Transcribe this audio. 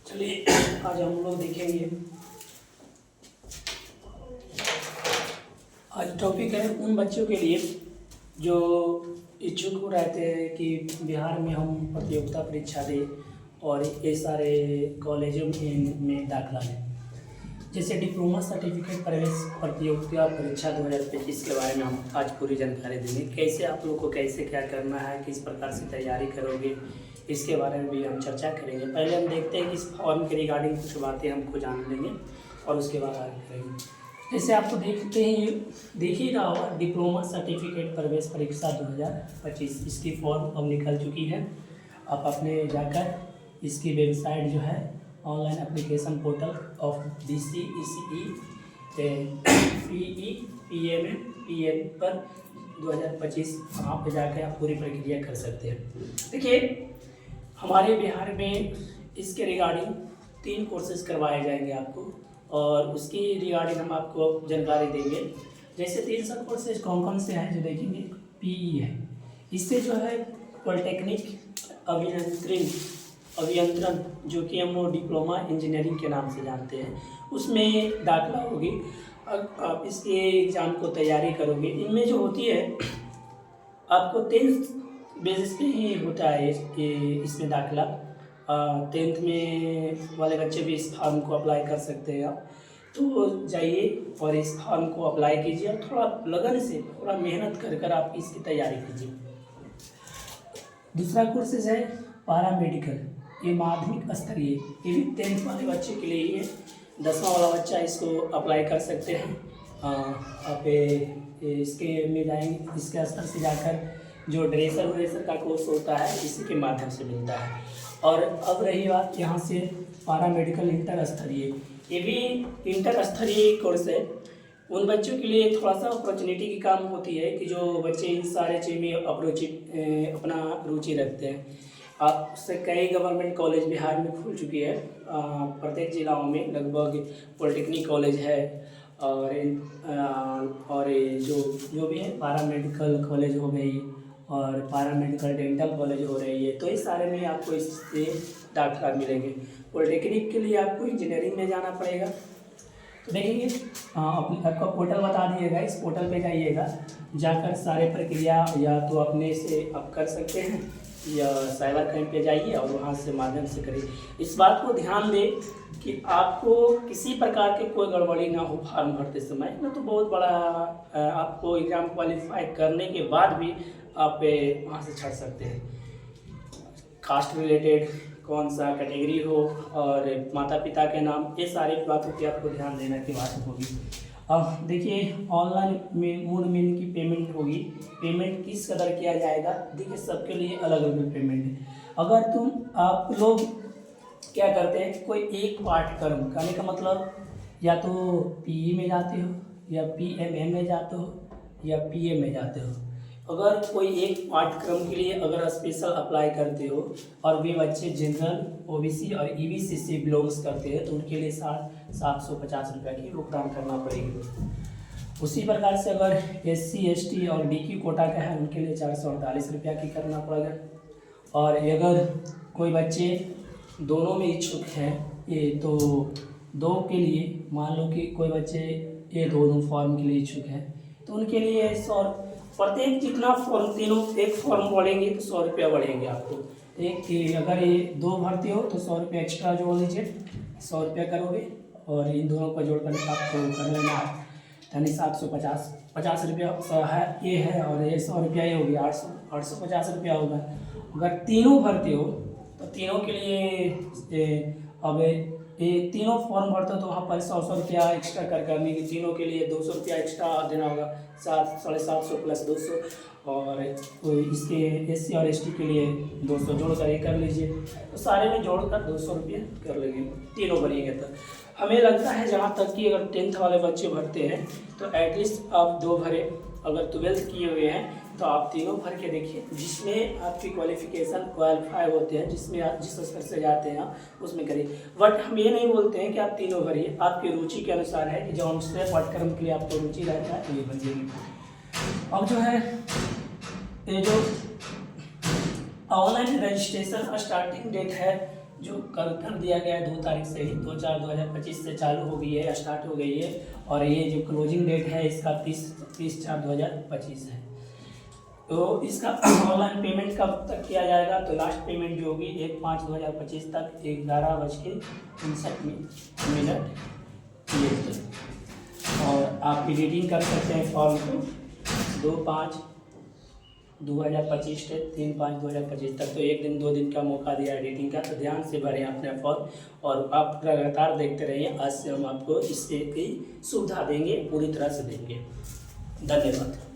चलिए आज हम लोग देखेंगे। आज टॉपिक है उन बच्चों के लिए जो इच्छुक हो रहते हैं कि बिहार में हम प्रतियोगिता परीक्षा दें और ये सारे कॉलेजों में दाखिला लें। जैसे डिप्लोमा सर्टिफिकेट प्रवेश प्रतियोगिता परीक्षा 2025 के बारे में हम आज पूरी जानकारी देंगे। कैसे आप लोग को कैसे क्या करना है, किस प्रकार से तैयारी करोगे, इसके बारे में भी हम चर्चा करेंगे। पहले हम देखते हैं कि इस फॉर्म के रिगार्डिंग कुछ बातें हमको जान लेंगे और उसके बाद आगे करेंगे। जैसे आपको देखिएगा होगा डिप्लोमा सर्टिफिकेट प्रवेश परीक्षा 2025 इसकी फॉर्म अब निकल चुकी है। आप अपने जाकर इसकी वेबसाइट जो है online application portal of DCECE PEPMN पर 2025 वहाँ पर जाकर आप पूरी प्रक्रिया कर सकते हैं। देखिए हमारे बिहार में इसके रिगार्डिंग 3 कोर्सेज करवाए जाएंगे आपको और उसकी रिगार्डिंग हम आपको जानकारी देंगे। जैसे 3 सब कोर्सेज कौन कौन से हैं जो देखेंगे। PE है, इससे जो है पॉलिटेक्निक अभियंत्रण जो कि हम डिप्लोमा इंजीनियरिंग के नाम से जानते हैं, उसमें दाखिला होगी। आप इसके एग्ज़ाम को तैयारी करोगे। इनमें जो होती है आपको 10th बेसिस पे ही होता है इसमें दाखिला। 10th में वाले बच्चे भी इस फॉर्म को अप्लाई कर सकते हैं। आप तो जाइए और इस फॉर्म को अप्लाई कीजिए और थोड़ा लगन से थोड़ा मेहनत कर आप इसकी तैयारी कीजिए। दूसरा कोर्सेज है पैरामेडिकल, ये माध्यमिक स्तरीय, ये भी 10th वाले बच्चे के लिए ही है। 10वां वाला बच्चा इसको अप्लाई कर सकते हैं। आप इसके में जाएंगे, इसके स्तर से जाकर जो ड्रेसर का कोर्स होता है इसी के माध्यम से मिलता है। और अब रही बात यहाँ से पैरामेडिकल इंटर स्तरीय, ये भी इंटर स्तरीय कोर्स है। उन बच्चों के लिए थोड़ा सा अपॉर्चुनिटी की काम होती है कि जो बच्चे इन सारे चीज़ में अपना रुचि रखते हैं। आप से कई गवर्नमेंट कॉलेज बिहार में खुल चुकी है। प्रत्येक जिलाओं में लगभग पॉलिटेक्निक कॉलेज है और जो भी है पैरामेडिकल कॉलेज हो गई और पैरामेडिकल डेंटल कॉलेज हो रही है। तो इस सारे में आपको इससे दाखिला मिलेंगे। पॉलिटेक्निक के लिए आपको इंजीनियरिंग में जाना पड़ेगा। तो देखेंगे आपका पोर्टल बता दिएगा, इस पोर्टल पे जाइएगा, जाकर सारे प्रक्रिया या तो अपने से आप कर सकते हैं या साइबर क्राइम पे जाइए और वहाँ से माध्यम से करिए। इस बात को ध्यान दें कि आपको किसी प्रकार की कोई गड़बड़ी ना हो फॉर्म भरते समय, ना तो बहुत बड़ा आपको एग्ज़ाम क्वालिफाई करने के बाद भी आप वहाँ से छट सकते हैं। कास्ट रिलेटेड कौन सा कैटेगरी हो और माता पिता के नाम, ये सारी बातों की आपको ध्यान देना की बात होगी। अब देखिए ऑनलाइन में मोड में इनकी पेमेंट होगी। पेमेंट किस कदर किया जाएगा, देखिए सबके लिए अलग अलग पेमेंट है। अगर आप लोग क्या करते हैं, कोई एक पाठ्यक्रम करने का मतलब या तो PE में जाते हो या PMM में जाते हो या PM में जाते हो। अगर कोई एक पाठ्यक्रम के लिए अगर स्पेशल अप्लाई करते हो और वे बच्चे जनरल OBC और EBC से बिलोंग्स करते हैं तो उनके लिए 750 रुपये की भुगतान करना पड़ेगी। उसी प्रकार से अगर SC ST और DQ कोटा का है उनके लिए 448 रुपया की करना पड़ेगा। और अगर कोई बच्चे दोनों में इच्छुक हैं ये तो दो के लिए, मान लो कि कोई बच्चे ये दोनों फॉर्म के लिए इच्छुक हैं तो उनके लिए प्रत्येक जितना फॉर्म तीनों एक फॉर्म बढ़ेंगे तो 100 रुपया बढ़ेंगे आपको। एक अगर ये 2 भरते हो तो 100 रुपया एक्स्ट्रा जोड़ लीजिए, 100 रुपया करोगे और इन दोनों का जोड़ कर आपको कर लेना है, यानी 750 रुपया है ये है और ये 100 रुपया ये हो गया 850 रुपया होगा। अगर तीनों भरते हो तो तीनों के लिए अब ये तीनों फॉर्म भरते हो तो वहाँ पर 100 रुपया एक्स्ट्रा करने की, तीनों के लिए 200 रुपया एक्स्ट्रा देना होगा, 750 प्लस 200। और इसके SC और ST के लिए 200 जोड़कर ये कर लीजिए, तो सारे में जोड़कर 200 रुपये कर लेंगे तीनों भरिएंगे। तो हमें लगता है जहाँ तक कि अगर 10th वाले बच्चे भरते हैं तो एटलीस्ट आप 2 भरे, अगर 12th किए हुए हैं तो आप तीनों भर के देखिए, जिसमें आपकी क्वालिफाई होते हैं, जिसमें आप जिस स्तर से जाते हैं उसमें करिए। बट हम ये नहीं बोलते हैं कि आप तीनों भरिए, आपकी रुचि के अनुसार है कि जो से पाठ्यक्रम के लिए आपको रुचि रहता है तो ये भरिए। अब जो है ये जो ऑनलाइन रजिस्ट्रेशन स्टार्टिंग डेट है जो कल कर दिया गया है 2 तारीख से ही 2/4/2025 से चालू हो गई है, स्टार्ट हो गई है। और ये जो क्लोजिंग डेट है इसका 30/4/2025 है। तो इसका ऑनलाइन पेमेंट कब तक किया जाएगा? तो लास्ट पेमेंट जो होगी 1/5/2025 तक 11:59 तक। और आप एडिटिंग कर सकते हैं फॉर्म को 2/5/2025 से 3/5/2025 तक। तो 1 दिन 2 दिन का मौका दिया एडिटिंग का, तो ध्यान से भरें अपने फॉर्म और आप लगातार देखते रहिए। आज से हम आपको इससे की सुविधा देंगे, पूरी तरह से देंगे। धन्यवाद।